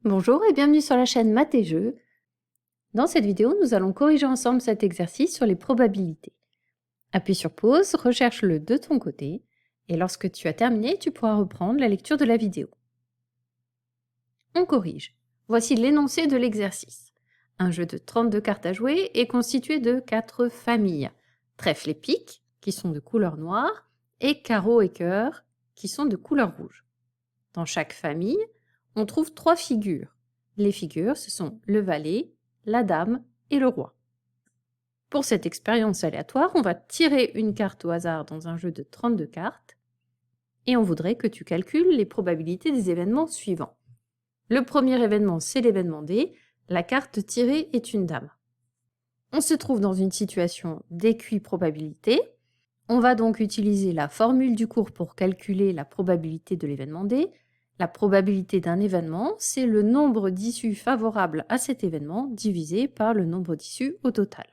Bonjour et bienvenue sur la chaîne Maths et Jeux. Dans cette vidéo, nous allons corriger ensemble cet exercice sur les probabilités. Appuie sur pause, recherche-le de ton côté et lorsque tu as terminé, tu pourras reprendre la lecture de la vidéo. On corrige. Voici l'énoncé de l'exercice. Un jeu de 32 cartes à jouer est constitué de 4 familles. Trèfle et pique, qui sont de couleur noire, et carreau et cœur, qui sont de couleur rouge. Dans chaque famille, on trouve 3 figures. Les figures, ce sont le valet, la dame et le roi. Pour cette expérience aléatoire, on va tirer une carte au hasard dans un jeu de 32 cartes et on voudrait que tu calcules les probabilités des événements suivants. Le premier événement, c'est l'événement D. La carte tirée est une dame. On se trouve dans une situation d'équiprobabilité. On va donc utiliser la formule du cours pour calculer la probabilité de l'événement D. La probabilité d'un événement, c'est le nombre d'issues favorables à cet événement divisé par le nombre d'issues au total.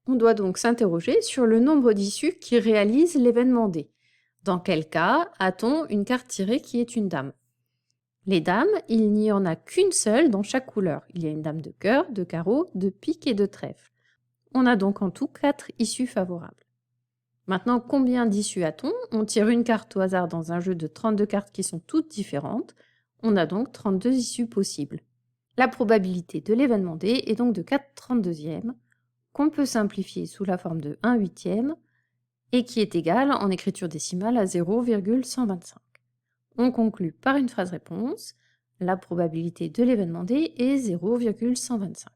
On doit donc s'interroger sur le nombre d'issues qui réalisent l'événement D. Dans quel cas a-t-on une carte tirée qui est une dame? Les dames, il n'y en a qu'une seule dans chaque couleur. Il y a une dame de cœur, de carreau, de pique et de trèfle. On a donc en tout 4 issues favorables. Maintenant, combien d'issues a-t-on? On tire une carte au hasard dans un jeu de 32 cartes qui sont toutes différentes. On a donc 32 issues possibles. La probabilité de l'événement D est donc de 4/32e, qu'on peut simplifier sous la forme de 1/8e, et qui est égale en écriture décimale à 0,125. On conclut par une phrase réponse. La probabilité de l'événement D est 0,125.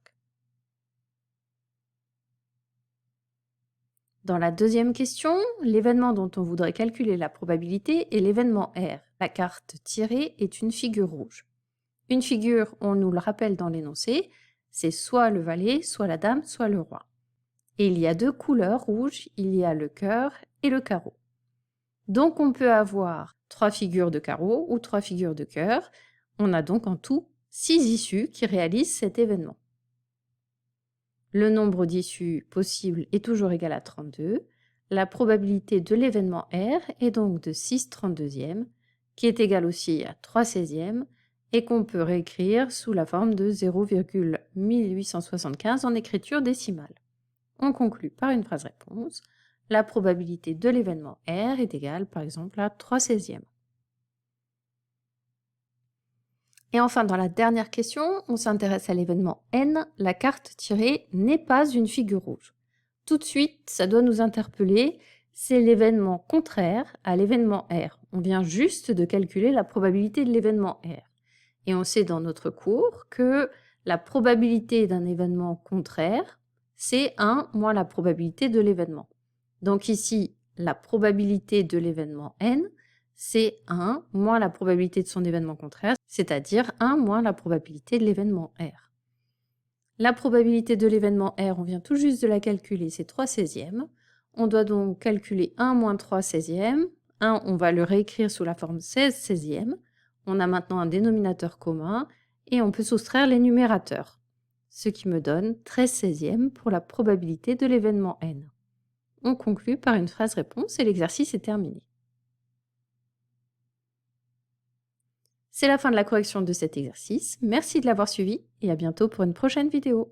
Dans la deuxième question, l'événement dont on voudrait calculer la probabilité est l'événement R. La carte tirée est une figure rouge. Une figure, on nous le rappelle dans l'énoncé, c'est soit le valet, soit la dame, soit le roi. Et il y a 2 couleurs rouges, il y a le cœur et le carreau. Donc on peut avoir 3 figures de carreau ou 3 figures de cœur. On a donc en tout 6 issues qui réalisent cet événement. Le nombre d'issues possibles est toujours égal à 32. La probabilité de l'événement R est donc de 6/32e, qui est égal aussi à 3/16e, et qu'on peut réécrire sous la forme de 0,1875 en écriture décimale. On conclut par une phrase réponse. La probabilité de l'événement R est égale par exemple à 3/16e. Et enfin, dans la dernière question, on s'intéresse à l'événement N. La carte tirée n'est pas une figure rouge. Tout de suite, ça doit nous interpeller, c'est l'événement contraire à l'événement R. On vient juste de calculer la probabilité de l'événement R. Et on sait dans notre cours que la probabilité d'un événement contraire, c'est 1 moins la probabilité de l'événement. Donc ici, la probabilité de l'événement N, c'est 1 moins la probabilité de son événement contraire, c'est-à-dire 1 moins la probabilité de l'événement R. La probabilité de l'événement R, on vient tout juste de la calculer, c'est 3/16e. On doit donc calculer 1 moins 3/16e. 1, on va le réécrire sous la forme 16/16e. On a maintenant un dénominateur commun et on peut soustraire les numérateurs, ce qui me donne 13/16e pour la probabilité de l'événement N. On conclut par une phrase réponse et l'exercice est terminé. C'est la fin de la correction de cet exercice. Merci de l'avoir suivi et à bientôt pour une prochaine vidéo.